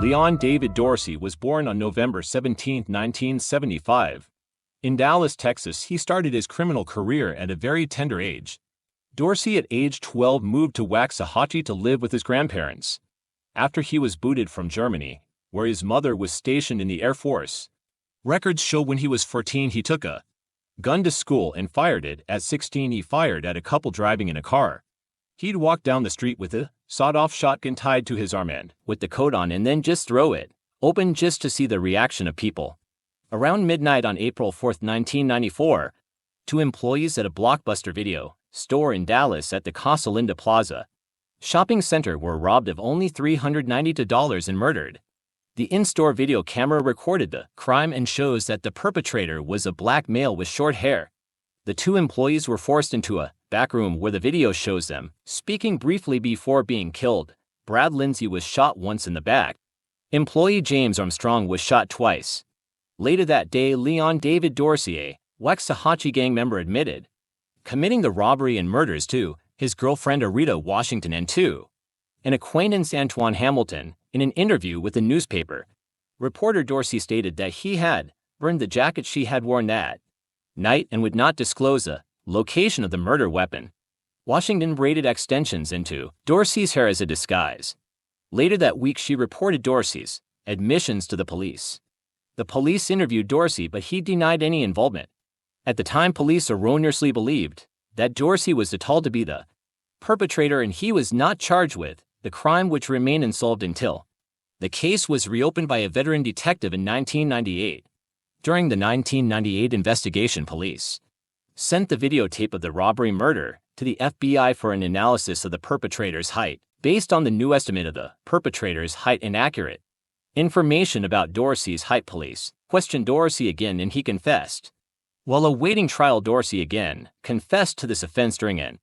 Leon David Dorsey was born on November 17, 1975. In Dallas, Texas, he started his criminal career at a very tender age. Dorsey at age 12 moved to Waxahachie to live with his grandparents. After he was booted from Germany, where his mother was stationed in the Air Force. Records show when he was 14 he took a gun to school and fired it. At 16 he fired at a couple driving in a car. He'd walk down the street with a sawed-off shotgun tied to his arm and with the coat on and then just throw it open just to see the reaction of people. Around midnight on April 4, 1994, two employees at a Blockbuster video store in Dallas at the Casa Linda Plaza shopping center were robbed of only $392 and murdered. The in-store video camera recorded the crime and shows that the perpetrator was a black male with short hair. The two employees were forced into a back room where the video shows them speaking briefly before being killed. Brad Lindsay was shot once in the back. Employee James Armstrong was shot twice. Later that day, Leon David Dorsey, a Waxahachie gang member, admitted committing the robbery and murders to his girlfriend Arita Washington and to an acquaintance Antoine Hamilton. In an interview with the newspaper, reporter Dorsey stated that he had burned the jacket she had worn that night and would not disclose the location of the murder weapon. Washington braided extensions into Dorsey's hair as a disguise. Later that week, she reported Dorsey's admissions to the police. The police interviewed Dorsey, but he denied any involvement. At the time, police erroneously believed that Dorsey was told to be the perpetrator and he was not charged with the crime, which remained unsolved until the case was reopened by a veteran detective in 1998. During the 1998 investigation, police sent the videotape of the robbery murder to the FBI for an analysis of the perpetrator's height. Based on the new estimate of the perpetrator's height and accurate information about Dorsey's height, police questioned Dorsey again and he confessed. While awaiting trial, Dorsey again confessed to this offense during an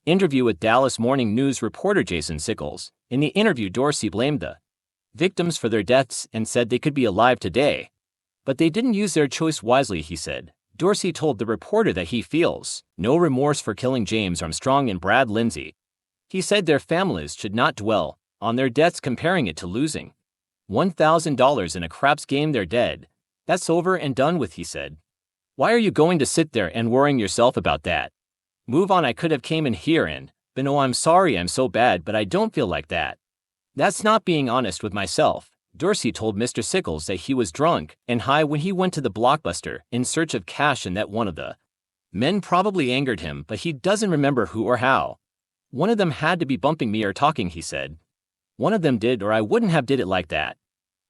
interview with Dallas Morning News reporter Jason Sickles. In the interview, Dorsey blamed the victims for their deaths and said they could be alive today, but they didn't use their choice wisely, he said. Dorsey told the reporter that he feels no remorse for killing James Armstrong and Brad Lindsay. He said their families should not dwell on their deaths, comparing it to losing $1,000 in a craps game. They're dead. That's over and done with, he said. Why are you going to sit there and worrying yourself about that? Move on. I could have came in here and been, oh, I'm sorry, I'm so bad, but I don't feel like that. That's not being honest with myself. Dorsey told Mr. Sickles that he was drunk and high when he went to the Blockbuster in search of cash and that one of the men probably angered him, but he doesn't remember who or how. One of them had to be bumping me or talking, he said. One of them did, or I wouldn't have did it like that.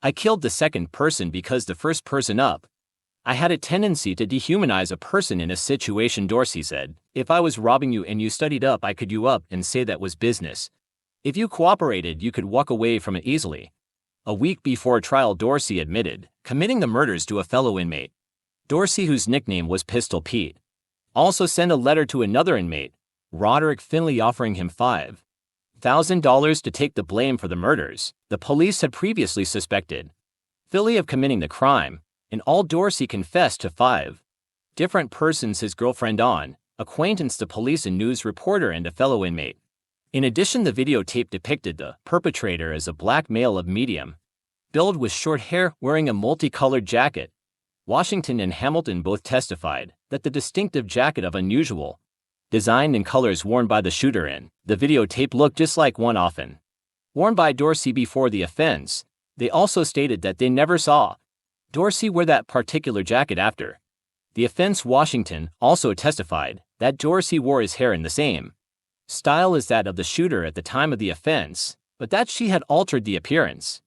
I killed the second person because the first person up. I had a tendency to dehumanize a person in a situation, Dorsey said. If I was robbing you and you studied up, I could you up and say that was business. If you cooperated, you could walk away from it easily. A week before trial, Dorsey admitted committing the murders to a fellow inmate. Dorsey, whose nickname was Pistol Pete, also sent a letter to another inmate, Roderick Finley, offering him $5,000 to take the blame for the murders. The police had previously suspected Finley of committing the crime. In all, Dorsey confessed to 5 different persons: his girlfriend, an acquaintance, the police and news reporter, and a fellow inmate. In addition, the videotape depicted the perpetrator as a black male of medium build with short hair wearing a multicolored jacket. Washington and Hamilton both testified that the distinctive jacket of unusual design and colors worn by the shooter in the videotape looked just like one often worn by Dorsey before the offense. They also stated that they never saw Dorsey wear that particular jacket after the offense. Washington also testified that Dorsey wore his hair in the same style as that of the shooter at the time of the offense, but that she had altered the appearance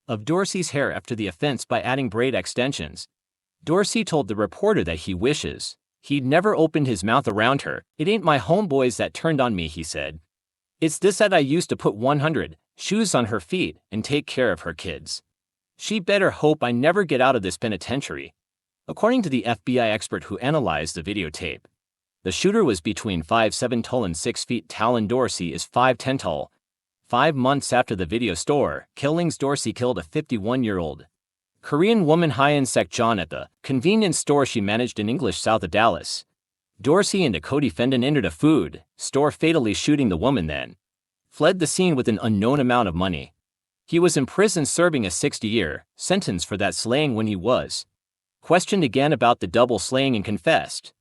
of Dorsey's hair after the offense by adding braid extensions. Dorsey told the reporter that he wishes he'd never opened his mouth around her. It ain't my homeboys that turned on me, he said. It's this that I used to put 100 shoes on her feet and take care of her kids. She better hope I never get out of this penitentiary. According to the FBI expert who analyzed the videotape, the shooter was between 5'7" tall and 6 feet tall, and Dorsey is 5'10" tall. 5 months after the video store killings, Dorsey killed a 51-year-old Korean woman Hyun Sek John at the convenience store she managed in English south of Dallas. Dorsey and a co-defendant entered a food store, fatally shooting the woman, then fled the scene with an unknown amount of money. He was in prison serving a 60-year sentence for that slaying when he was questioned again about the double slaying and confessed.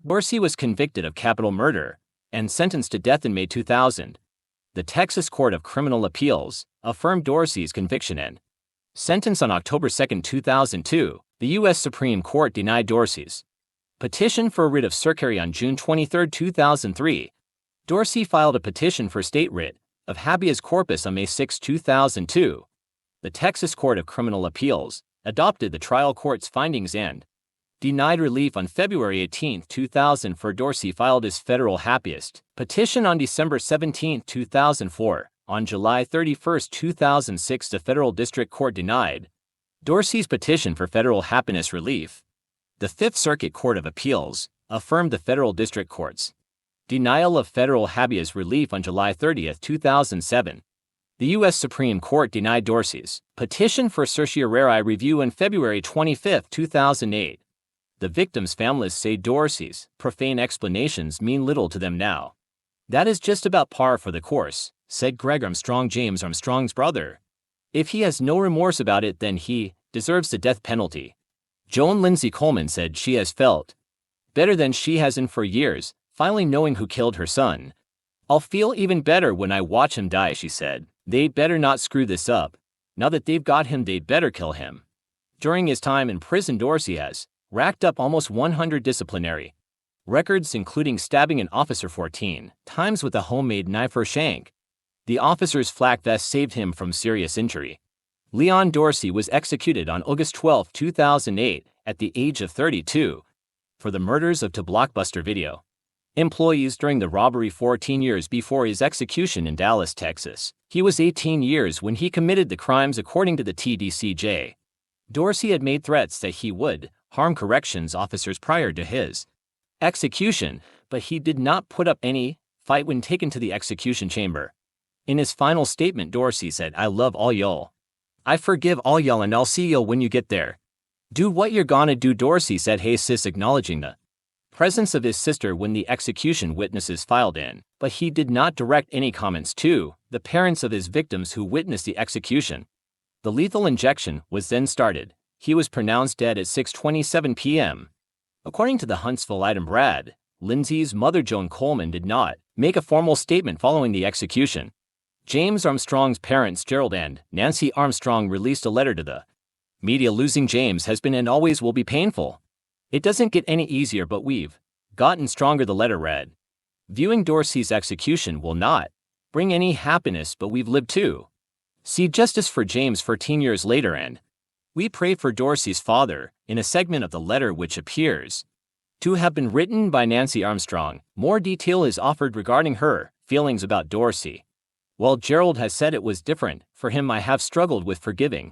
Dorsey was convicted of capital murder and sentenced to death in May 2000. The Texas Court of Criminal Appeals affirmed Dorsey's conviction and sentence on October 2, 2002. The U.S. Supreme Court denied Dorsey's petition for a writ of certiorari on June 23, 2003. Dorsey filed a petition for state writ of habeas corpus on May 6, 2002. The Texas Court of Criminal Appeals adopted the trial court's findings and denied relief on February 18, 2000 for Dorsey filed his federal habeas petition on December 17, 2004. On July 31, 2006, the federal district court denied Dorsey's petition for federal habeas relief. The Fifth Circuit Court of Appeals affirmed the federal district court's denial of federal habeas relief on July 30, 2007. The U.S. Supreme Court denied Dorsey's petition for certiorari review on February 25, 2008. The victims' families say Dorsey's profane explanations mean little to them now. That is just about par for the course, said Greg Armstrong, James Armstrong's brother. If he has no remorse about it, then he deserves the death penalty. Joan Lindsay Coleman said she has felt better than she has in for years, finally knowing who killed her son. I'll feel even better when I watch him die, she said. They'd better not screw this up. Now that they've got him, they'd better kill him. During his time in prison, Dorsey has racked up almost 100 disciplinary records, including stabbing an officer 14 times with a homemade knife or shank. The officer's flak vest saved him from serious injury. Leon Dorsey was executed on August 12, 2008, at the age of 32, for the murders of two Blockbuster video employees during the robbery 14 years before his execution in Dallas, Texas. He was 18 years when he committed the crimes, according to the TDCJ. Dorsey had made threats that he would harm corrections officers prior to his execution, but he did not put up any fight when taken to the execution chamber. In his final statement, Dorsey said, "I love all y'all. I forgive all y'all, and I'll see y'all when you get there. Do what you're gonna do," Dorsey said, "Hey sis," acknowledging the presence of his sister when the execution witnesses filed in, but he did not direct any comments to the parents of his victims who witnessed the execution. The lethal injection was then started. He was pronounced dead at 6:27 p.m. According to the Huntsville item, Brad Lindsay's mother, Joan Coleman, did not make a formal statement following the execution. James Armstrong's parents, Gerald and Nancy Armstrong, released a letter to the media. "Losing James has been and always will be painful. It doesn't get any easier, but we've gotten stronger," the letter read. "Viewing Dorsey's execution will not bring any happiness, but we've lived to see justice for James 14 years later, and we pray for Dorsey's father." In a segment of the letter, which appears to have been written by Nancy Armstrong, more detail is offered regarding her feelings about Dorsey. While Gerald has said it was different for him, "I have struggled with forgiving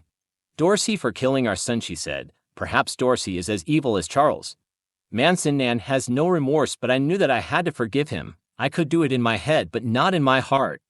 Dorsey for killing our son," she said. "Perhaps Dorsey is as evil as Charles Manson. Nan has no remorse, but I knew that I had to forgive him. I could do it in my head, but not in my heart."